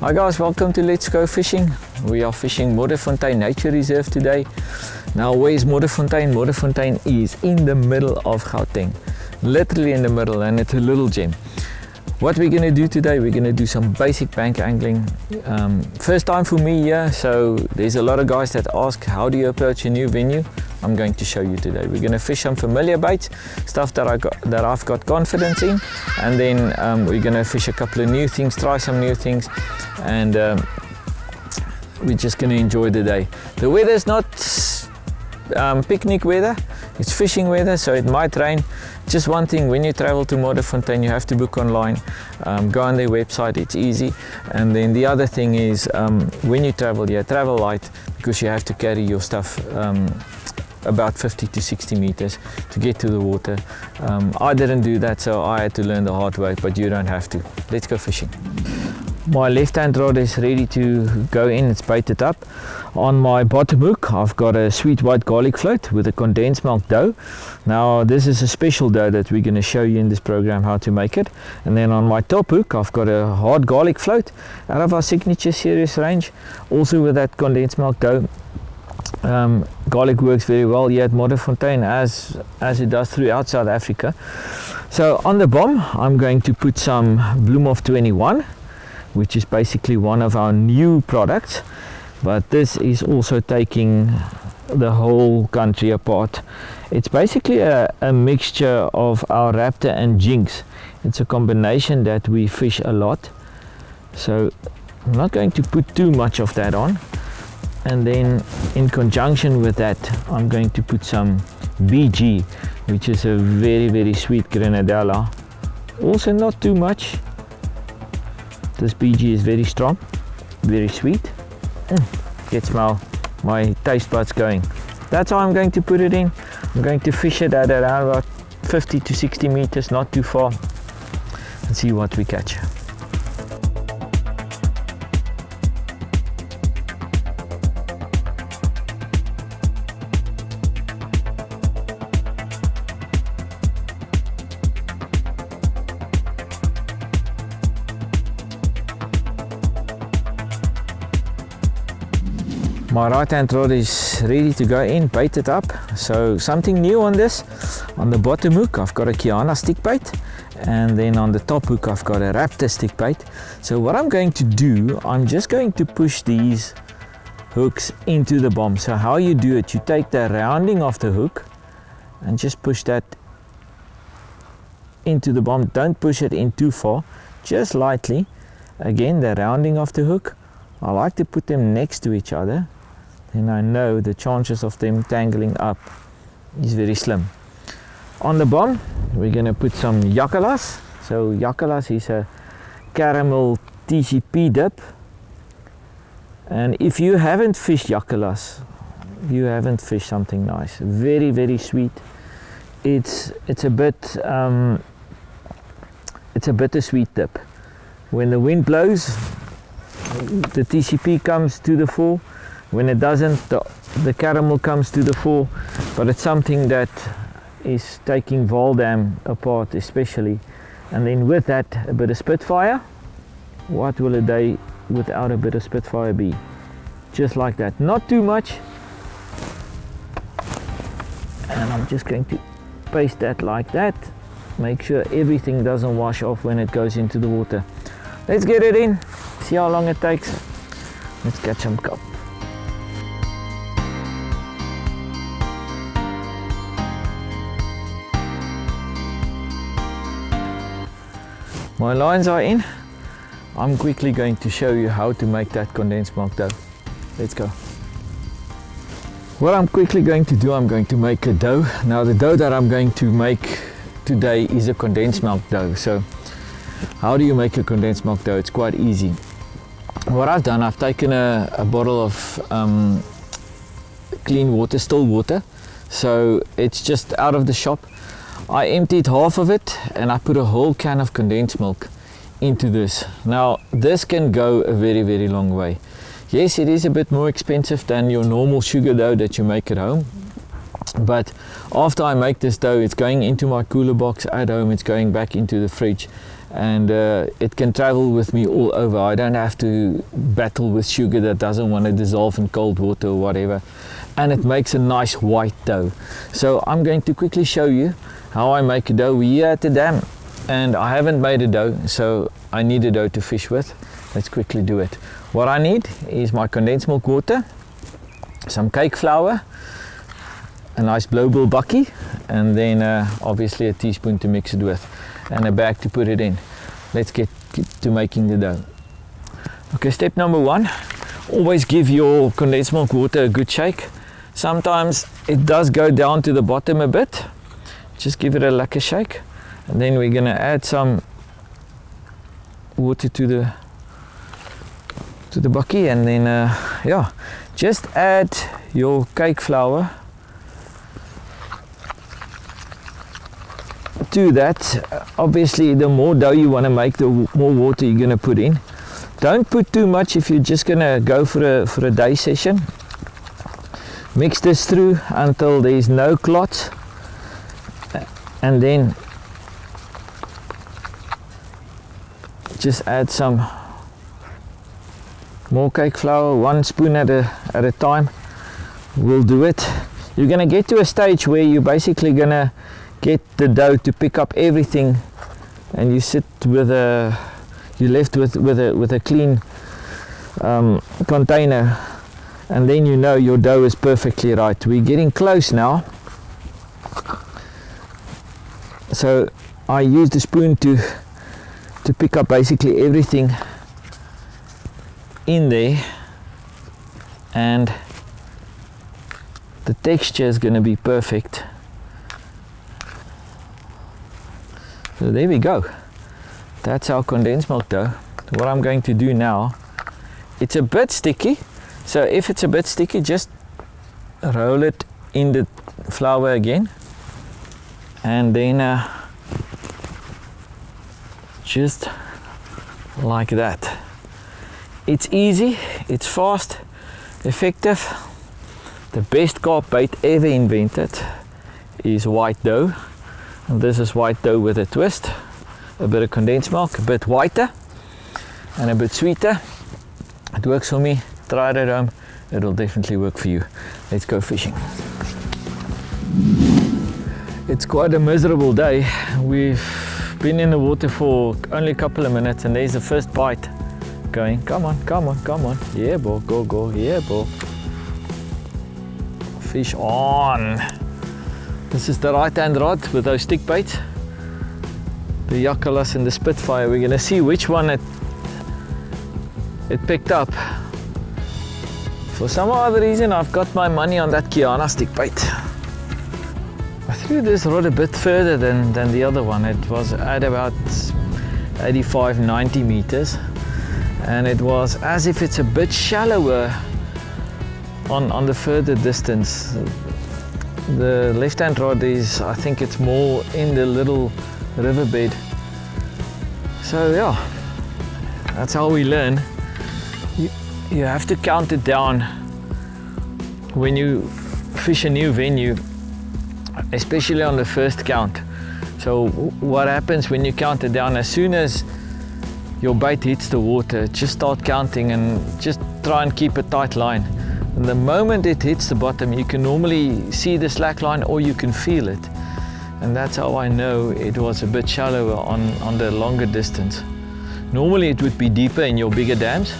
Hi guys, welcome to Let's Go Fishing. We are fishing Modderfontein Nature Reserve today. Now where's Modderfontein? Modderfontein is in the middle of Gauteng. Literally in the middle, and it's a little gem. What we're going to do today, we're going to do some basic bank angling. First time for me here, so there's a lot of guys that ask how do you approach a new venue. I'm going to show you today. We're going to fish some familiar baits, stuff that I've got confidence in, and then we're going to fish a couple of new things, try some new things, and we're just going to enjoy the day. The weather's not picnic weather, it's fishing weather, so it might rain. Just one thing, when you travel to Modderfontein, you have to book online. Go on their website, it's easy. And then the other thing is, when you travel, travel light, because you have to carry your stuff about 50 to 60 meters to get to the water. I didn't do that, so I had to learn the hard way, but you don't have to. Let's go fishing. My left hand rod is ready to go in, it's baited up. On my bottom hook I've got a sweet white garlic float with a condensed milk dough. Now this is a special dough that we're going to show you in this program how to make it. And then on my top hook I've got a hard garlic float out of our signature series range, also with that condensed milk dough. Garlic works very well here at Modderfontein as it does throughout South Africa. So on the bomb I'm going to put some Bloemhof 21, which is basically one of our new products, but this is also taking the whole country apart. It's basically a mixture of our Raptor and Jinx. It's a combination that we fish a lot, so I'm not going to put too much of that on. And then in conjunction with that I'm going to put some BG, which is a very sweet grenadella, also not too much. This BG is very strong, very sweet. Gets my taste buds going. That's how I'm going to put it in. I'm going to fish it at around about 50 to 60 meters, not too far, and see what we catch. My right hand rod is ready to go in, baited up. So something new on this. On the bottom hook I've got a Kiana stick bait, and then on the top hook I've got a Raptor stick bait. So what I'm going to do, I'm just going to push these hooks into the bomb. So how you do it, you take the rounding of the hook and just push that into the bomb. Don't push it in too far, just lightly. Again, the rounding of the hook, I like to put them next to each other. Then I know the chances of them tangling up is very slim. On the bomb we're going to put some Yakalas. So Yakalas is a caramel TCP dip, and if you haven't fished Yakalas, you haven't fished something nice. Very sweet. It's a bittersweet dip. When the wind blows, the TCP comes to the fore. When it doesn't, the caramel comes to the fore. But it's something that is taking Valdam apart especially. And then with that, a bit of Spitfire. What will a day without a bit of Spitfire be? Just like that, not too much. And I'm just going to paste that like that. Make sure everything doesn't wash off when it goes into the water. Let's get it in, see how long it takes. Let's catch some carp. My lines are in. I'm quickly going to show you how to make that condensed milk dough. Let's go. What I'm quickly going to do, I'm going to make a dough. Now the dough that I'm going to make today is a condensed milk dough. So how do you make a condensed milk dough? It's quite easy. What I've done, I've taken a bottle of clean water, still water. So it's just out of the shop. I emptied half of it and I put a whole can of condensed milk into this. Now this can go a very long way. Yes, it is a bit more expensive than your normal sugar dough that you make at home, But after I make this dough, it's going into my cooler box at home, it's going back into the fridge, and it can travel with me all over. I don't have to battle with sugar that doesn't want to dissolve in cold water or whatever, and it makes a nice white dough. So I'm going to quickly show you how I make a dough. We're here at the dam and I haven't made a dough, so I need a dough to fish with. Let's quickly do it. What I need is my condensed milk water, some cake flour, a nice blowbill bucky, and then obviously a teaspoon to mix it with, and a bag to put it in. Let's get to making the dough. Okay, step number one, always give your condensed milk water a good shake. Sometimes it does go down to the bottom a bit. Just give it a lekker shake, and then we're gonna add some water to the bucky, and then yeah, just add your cake flour to that. Obviously, the more dough you want to make, the more water you're going to put in. Don't put too much if you're just going to go for a day session. Mix this through until there's no clots, and then just add some more cake flour, 1 spoon at a time will do it. You're going to get to a stage where you're basically going to get the dough to pick up everything, and you sit with you're left with a clean container, and then you know your dough is perfectly right. We're getting close now, so I use the spoon to pick up basically everything in there, and the texture is going to be perfect. So there we go. That's our condensed milk dough. What I'm going to do now, it's a bit sticky, so if it's a bit sticky, just roll it in the flour again, and then just like that. It's easy, it's fast, effective. The best carp bait ever invented is white dough. And this is white dough with a twist, a bit of condensed milk, a bit whiter and a bit sweeter. It works for me. Try it at home, it'll definitely work for you. Let's go fishing. It's quite a miserable day. We've been in the water for only a couple of minutes, and there's the first bite going. Come on, come on, come on. Yeah, boy, go, go, yeah, boy. Fish on. This is the right-hand rod with those stick baits, the Yakulas and the Spitfire. We're going to see which one it picked up. For some other reason, I've got my money on that Kiana stick bait. I threw this rod a bit further than the other one. It was at about 85-90 meters, and it was as if it's a bit shallower on the further distance. The left-hand rod is, I think it's more in the little riverbed. So yeah, that's how we learn. You have to count it down when you fish a new venue, especially on the first count. So what happens when you count it down, as soon as your bait hits the water, just start counting and just try and keep a tight line. And the moment it hits the bottom, you can normally see the slack line, or you can feel it. And that's how I know it was a bit shallower on the longer distance. Normally it would be deeper in your bigger dams,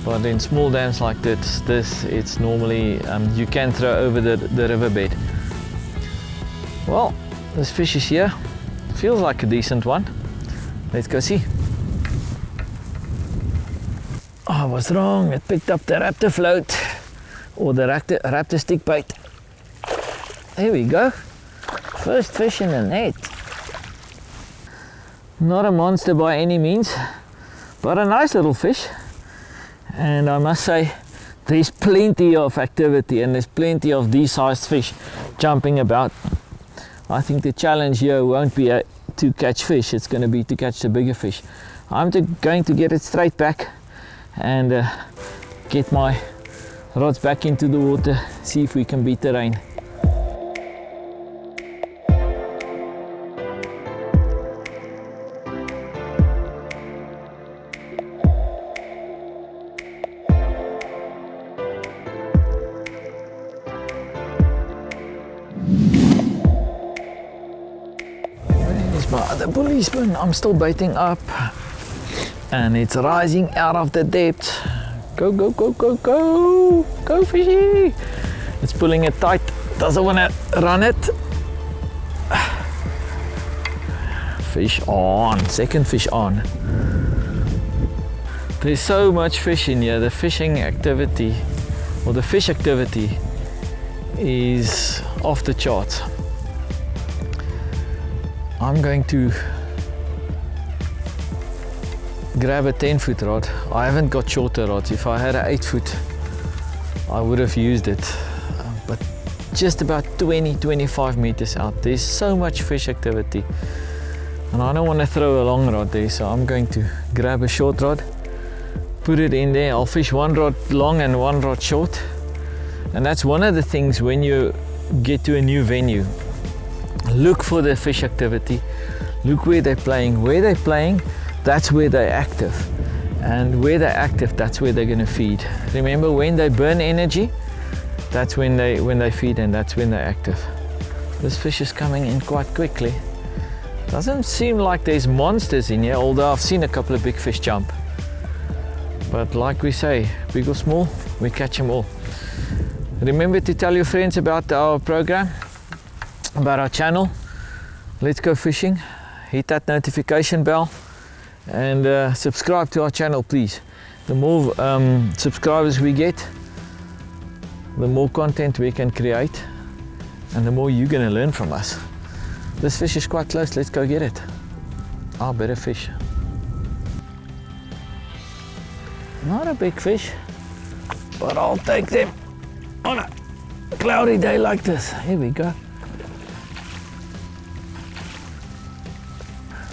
but in small dams like this it's normally, you can throw over the riverbed. Well, this fish is here. Feels like a decent one. Let's go see. Oh, I was wrong. It picked up the raptor float, or the raptor stick bait. Here we go. First fish in the net. Not a monster by any means, but a nice little fish. And I must say, there's plenty of activity and there's plenty of these sized fish jumping about. I think the challenge here won't be to catch fish, it's going to be to catch the bigger fish. I'm going to get it straight back and get my rods back into the water, see if we can beat the rain. the policeman. I'm still baiting up. And it's rising out of the depths. Go, go, go, go, go. Go, fishy. It's pulling it tight. Doesn't want to run it. Fish on. Second fish on. There's so much fish in here. The fishing activity, or the fish activity, is off the charts. I'm going to grab a 10-foot rod. I haven't got shorter rods. If I had an 8-foot, I would have used it. But just about 20-25 meters out, there's so much fish activity. And I don't want to throw a long rod there, so I'm going to grab a short rod, put it in there. I'll fish one rod long and one rod short. And that's one of the things when you get to a new venue. Look for the fish activity. Look where they're playing. Where they're playing, that's where they're active. And where they're active, that's where they're going to feed. Remember, when they burn energy, that's when they feed, and that's when they're active. This fish is coming in quite quickly. Doesn't seem like there's monsters in here, although I've seen a couple of big fish jump. But like we say, big or small, we catch them all. Remember to tell your friends about our program, about our channel. Let's go fishing. Hit that notification bell and subscribe to our channel, please. The more subscribers we get, the more content we can create, and the more you're going to learn from us. This fish is quite close. Let's go get it. Oh, better fish. Not a big fish, but I'll take them on a cloudy day like this. Here we go.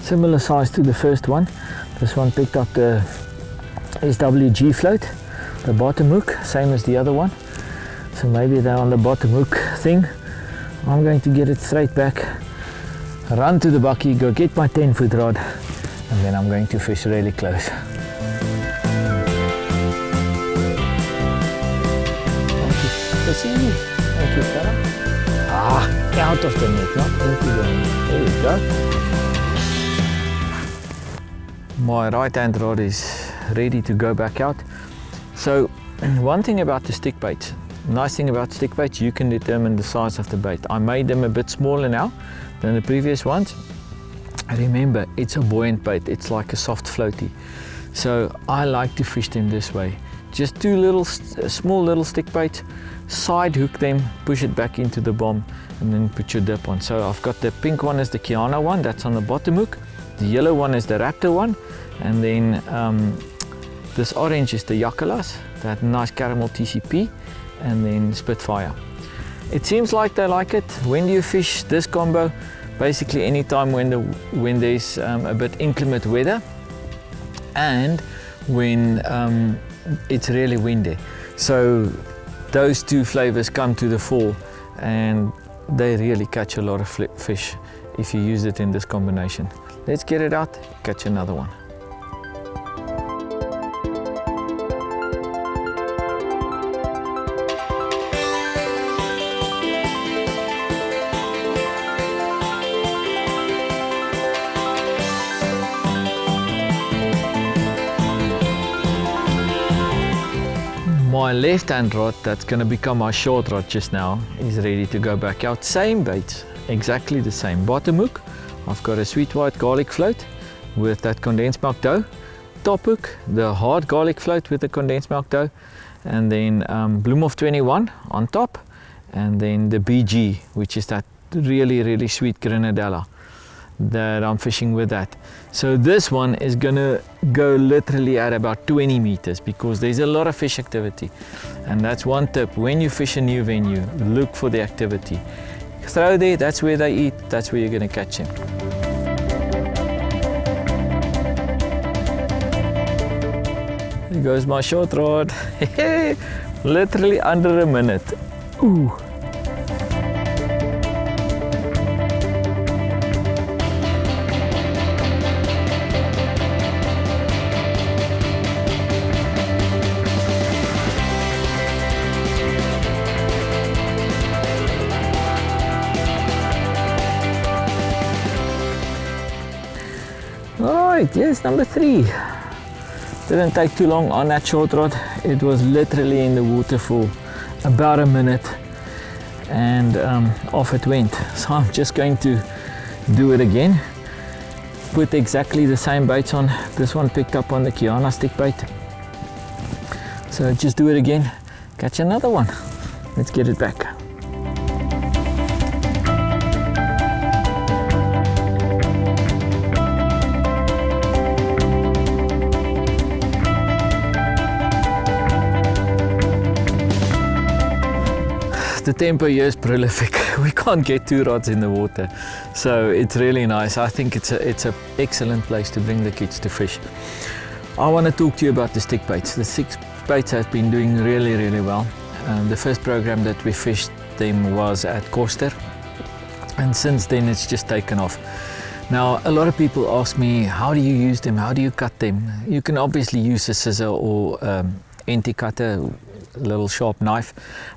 Similar size to the first one. This one picked up the SWG float, the bottom hook, same as the other one. So maybe they're on the bottom hook thing. I'm going to get it straight back, run to the bucky, go get my 10-foot rod, and then I'm going to fish really close. Thank you, fella. Ah, out of the net, not into the net. There we go. My right hand rod is ready to go back out. So one thing about the stick baits, nice thing about stick baits, you can determine the size of the bait. I made them a bit smaller now than the previous ones. Remember, it's a buoyant bait, it's like a soft floaty. So I like to fish them this way. Just two little, small little stick baits, side hook them, push it back into the bomb, and then put your dip on. So I've got the pink one is the Kiana one, that's on the bottom hook. The yellow one is the Raptor one, and then this orange is the Yakulas, that nice caramel TCP, and then Spitfire. It seems like they like it. When do you fish this combo? Basically anytime when there's a bit inclement weather, and when it's really windy. So those two flavors come to the fore, and they really catch a lot of fish if you use it in this combination. Let's get it out, catch another one. My left hand rod, that's going to become my short rod just now, is ready to go back out. Same baits, exactly the same. Bottom hook, I've got a sweet white garlic float with that condensed milk dough. Top hook, the hard garlic float with the condensed milk dough. And then Bloom of 21 on top. And then the BG, which is that really sweet grenadella that I'm fishing with that. So this one is gonna go literally at about 20 meters because there's a lot of fish activity. And that's one tip, when you fish a new venue, look for the activity. Throw there, that's where they eat, that's where you're gonna catch them. Here goes my short rod. Literally under a minute. Ooh. right, yes, number 3. Didn't take too long on that short rod. It was literally in the water for about a minute, and off it went. So I'm just going to do it again. Put exactly the same baits on. This one picked up on the Kiana stick bait. So just do it again, catch another one. Let's get it back. The tempo here is prolific. We can't get 2 rods in the water, so it's really nice. I think it's an excellent place to bring the kids to fish. I want to talk to you about the stick baits. The stick baits have been doing really well. The first program that we fished them was at Koster, and since then it's just taken off. Now a lot of people ask me, how do you use them, how do you cut them? You can obviously use a scissor or anti-cutter, little sharp knife,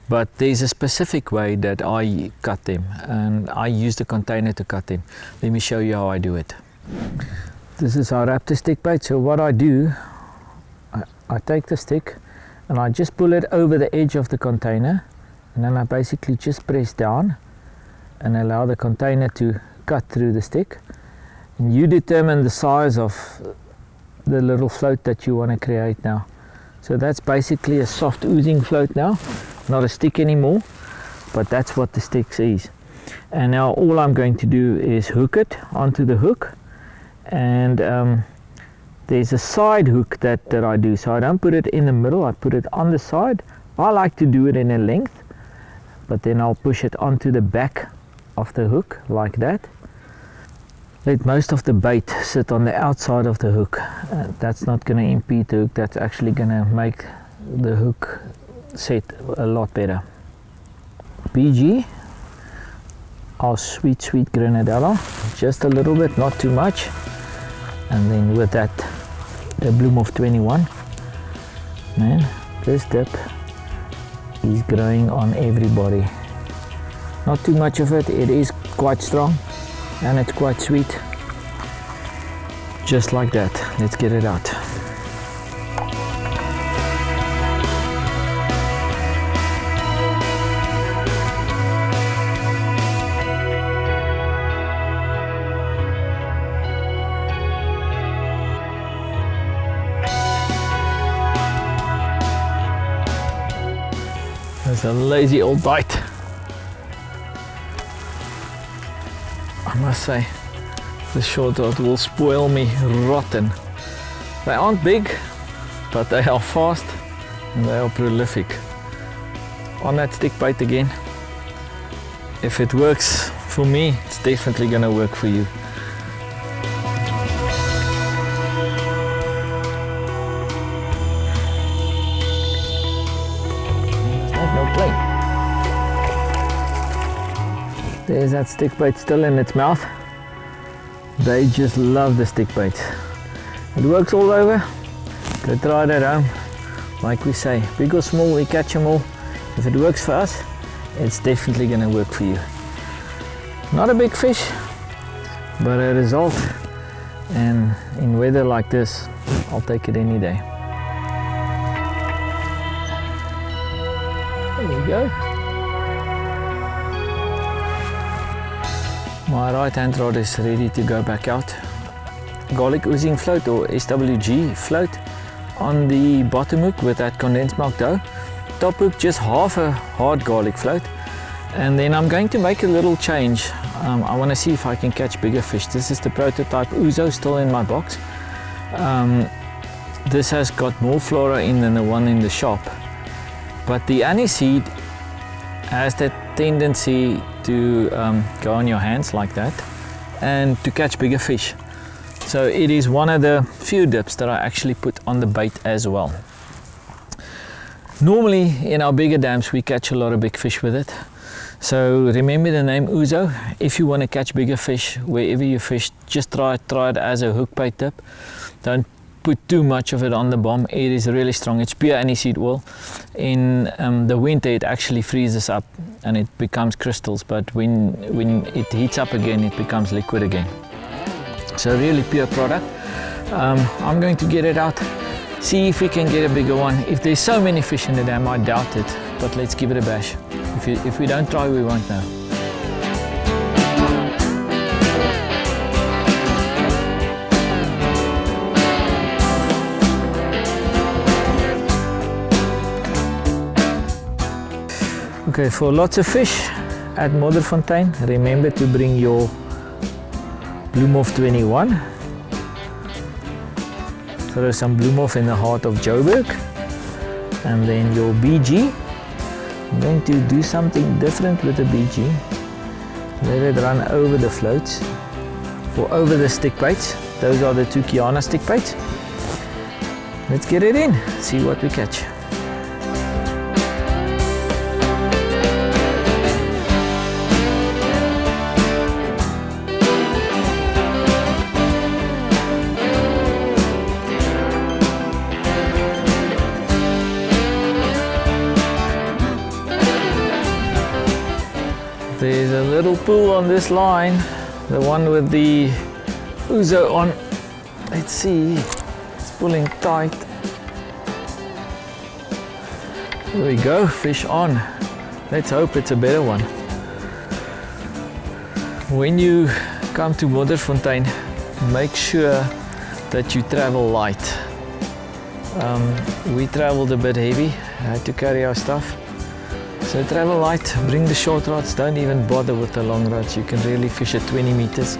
but there's a specific way that I cut them, and I use the container to cut them. Let me show you how I do it. This is our Raptor stick bait. So what I do, I take the stick and I just pull it over the edge of the container, and then I basically just press down and allow the container to cut through the stick. And you determine the size of the little float that you want to create now. So that's basically a soft oozing float now, not a stick anymore, but that's what the stick is. And now all I'm going to do is hook it onto the hook, and there's a side hook that I do. So I don't put it in the middle, I put it on the side. I like to do it in a length, but then I'll push it onto the back of the hook like that. Let most of the bait sit on the outside of the hook. That's not going to impede the hook, that's actually going to make the hook set a lot better. BG, our sweet grenadella, just a little bit, not too much. And then with that, the bloom of 21. Man, this dip is growing on everybody. Not too much of it, it is quite strong. And it's quite sweet. Just like that. Let's get it out. There's a lazy old bite. I must say, the short rod will spoil me rotten. They aren't big, but they are fast and they are prolific. On that stick bait again. If it works for me, it's definitely gonna work for you. There's no play. There's that stick bait still in its mouth. They just love the stick bait. It works all over. Go try it at home. Like we say, big or small, we catch them all. If it works for us, it's definitely going to work for you. Not a big fish, but a result. And in weather like this, I'll take it any day. There you go. My right hand rod is ready to go back out. Garlic oozing float, or SWG float, on the bottom hook with that condensed milk dough. Top hook just half a hard garlic float. And then I'm going to make a little change. I want to see if I can catch bigger fish. This is the prototype Ouzo still in my box. This has got more flora in than the one in the shop. But the aniseed has that tendency to go on your hands like that and to catch bigger fish. So it is one of the few dips that I actually put on the bait as well. Normally in our bigger dams we catch a lot of big fish with it. So remember the name Ouzo. If you want to catch bigger fish wherever you fish, just try it as a hook bait tip. Don't put too much of it on the bomb. It is really strong. It's pure aniseed oil. In the winter it actually freezes up and it becomes crystals, but when it heats up again it becomes liquid again. So really pure product. I'm going to get it out, see if we can get a bigger one. If there's so many fish in the dam, I doubt it, but let's give it a bash. If we don't try, we won't know. Okay, for lots of fish at Modderfontein, remember to bring your Bloemhof 21. Throw some Bloemhof in the heart of Joburg. And then your BG. I'm going to do something different with the BG. Let it run over the floats or over the stick baits. Those are the two Kiana stick baits. Let's get it in, see what we catch. There's a little pool on this line, the one with the ouzo on. Let's see, it's pulling tight. There we go, fish on. Let's hope it's a better one. When you come to Modderfontein, make sure that you travel light. We traveled a bit heavy, had to carry our stuff. So travel light, bring the short rods, don't even bother with the long rods. You can really fish at 20 meters.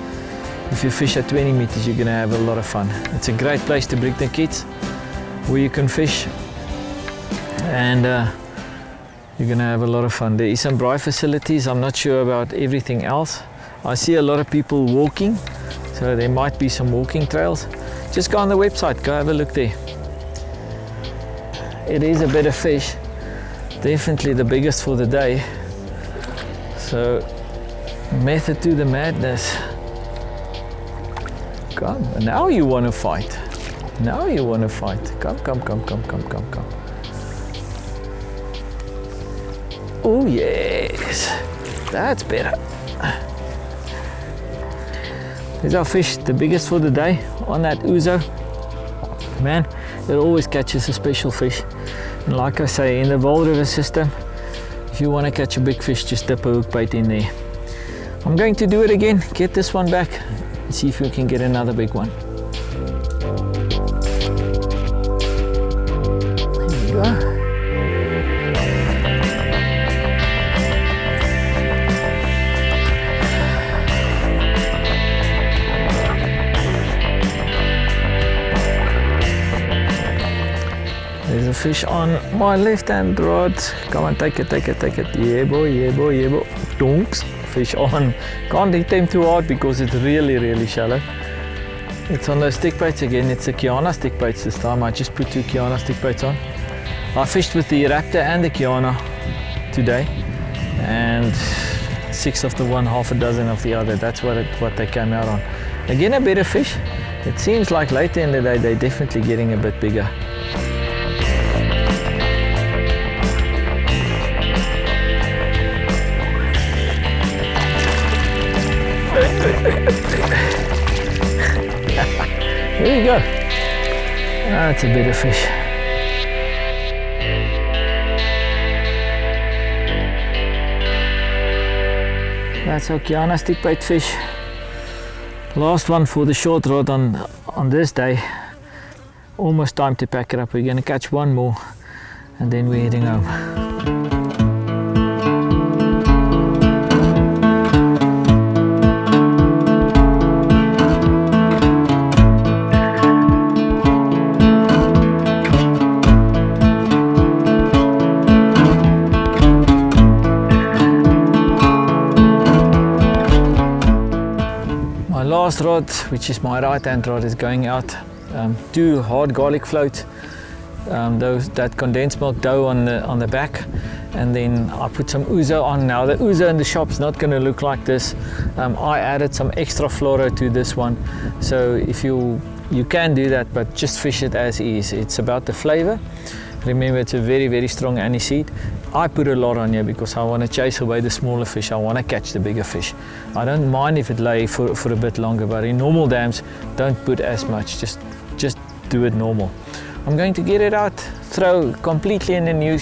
If you fish at 20 meters, you're gonna have a lot of fun. It's a great place to bring the kids, where you can fish, and you're gonna have a lot of fun. There is some braai facilities. I'm not sure about everything else. I see a lot of people walking, so there might be some walking trails. Just go on the website, go have a look there. It is a better fish. Definitely the biggest for the day. So, method to the madness. Come, now you want to fight. Now you want to fight. Come. Oh yes, that's better. Here's our fish, the biggest for the day on that ouzo. Man, it always catches a special fish. And like I say, in the Vaal River system, if you want to catch a big fish, just dip a hook bait in there. I'm going to do it again, get this one back, and see if we can get another big one. There we go. There's a fish on my left hand rod. Come on, take it. Yeah boy. Donks. Fish on. Can't hit them too hard because it's really shallow. It's on those stick baits again. It's the Kiana stick baits this time. I just put two Kiana stick baits on. I fished with the Raptor and the Kiana today, and 6 of the one, half a dozen of the other. That's what they came out on. Again, a better fish. It seems like later in the day they're definitely getting a bit bigger. There you go. That's a bit of fish. That's our Kiana stickbait fish. Last one for the short rod on this day. Almost time to pack it up. We're going to catch one more and then we're heading home. Last rod, which is my right hand rod, is going out. 2 hard garlic floats, that condensed milk dough on the back, and then I put some ouzo on. Now the ouzo in the shop's not going to look like this. I added some extra fluoro to this one, so if you can do that, but just fish it as is. It's about the flavor. Remember, it's a very strong aniseed. I put a lot on here because I want to chase away the smaller fish. I want to catch the bigger fish. I don't mind if it lay for a bit longer, but in normal dams, don't put as much. Just do it normal. I'm going to get it out, throw completely in a new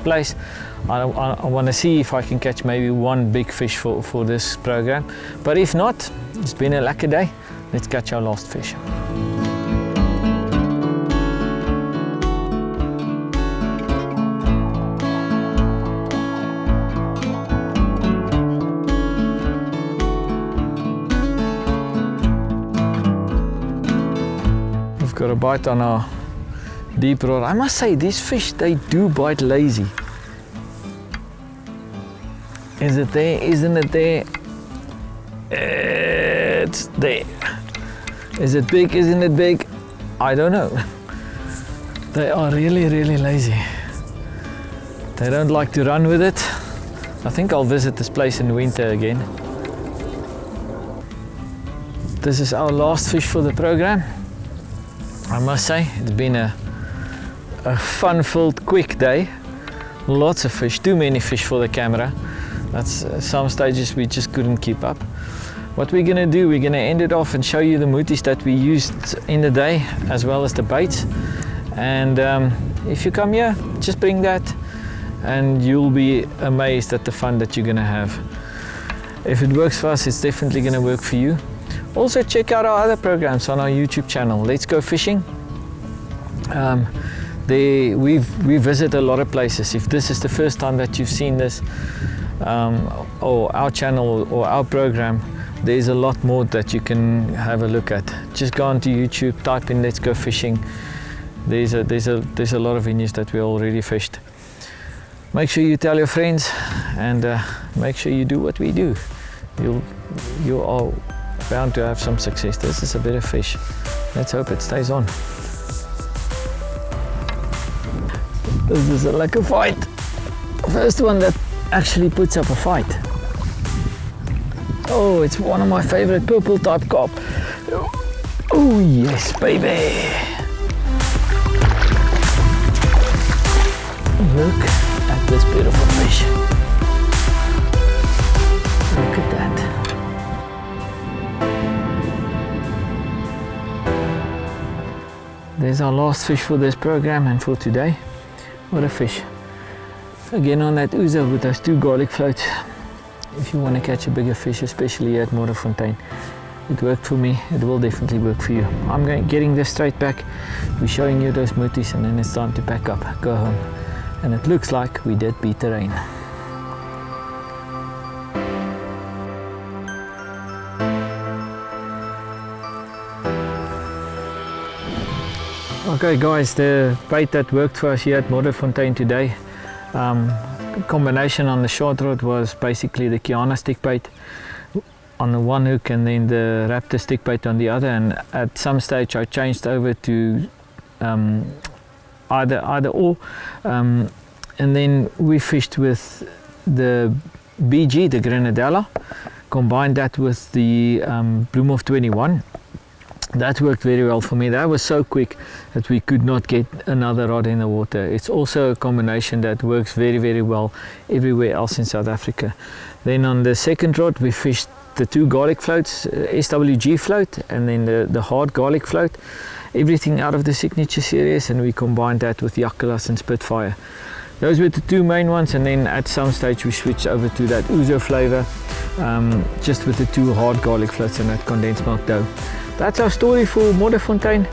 place. I want to see if I can catch maybe one big fish for this program, but if not, it's been a lucky day. Let's catch our last fish. We've got a bite on our deep rod. I must say, these fish, they do bite lazy. Is it there? Isn't it there? It's there. Is it big? Isn't it big? I don't know. They are really, really lazy. They don't like to run with it. I think I'll visit this place in winter again. This is our last fish for the program. I must say, it's been a fun-filled, quick day. Lots of fish, too many fish for the camera. That's some stages we just couldn't keep up. What we're gonna do, we're gonna end it off and show you the moties that we used in the day, as well as the baits. And if you come here, just bring that and you'll be amazed at the fun that you're gonna have. If it works for us, it's definitely gonna work for you. Also check out our other programs on our YouTube channel. Let's Go Fishing. We visit a lot of places. If this is the first time that you've seen this, or our channel or our program, there's a lot more that you can have a look at. Just go onto YouTube, type in Let's Go Fishing. There's a lot of venues that we already fished. Make sure you tell your friends, and make sure you do what we do. You are bound to have some success. This is a bit of fish. Let's hope it stays on. This is like a fight. First one that actually puts up a fight. Oh, it's one of my favorite purple type carp. Oh yes, baby. Look at this beautiful fish. Look at that. There's our last fish for this program and for today. What a fish. Again on that ouzo with those 2 garlic floats. If you want to catch a bigger fish, especially here at Modderfontein, it worked for me. It will definitely work for you. I'm getting this straight back. We're showing you those moties, and then it's time to pack up, go home. And it looks like we did beat the rain. Okay guys, the bait that worked for us here at Modderfontein today, combination on the short rod was basically the Kiana stick bait on the one hook and then the Raptor stick bait on the other, and at some stage I changed over to either or, and then we fished with the BG, the Grenadella, combined that with the Bloemhof 21. That worked very well for me. That was so quick that we could not get another rod in the water. It's also a combination that works very, very well everywhere else in South Africa. Then on the second rod we fished the 2 garlic floats, SWG float and then the hard garlic float, everything out of the Signature series, and we combined that with Yakulas and Spitfire. Those were the 2 main ones, and then at some stage we switched over to that ouzo flavor, just with the 2 hard garlic floats and that condensed milk dough. That's our story for Modderfontein.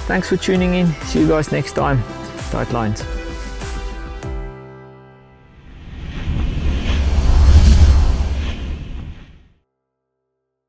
Thanks for tuning in. See you guys next time. Tight lines.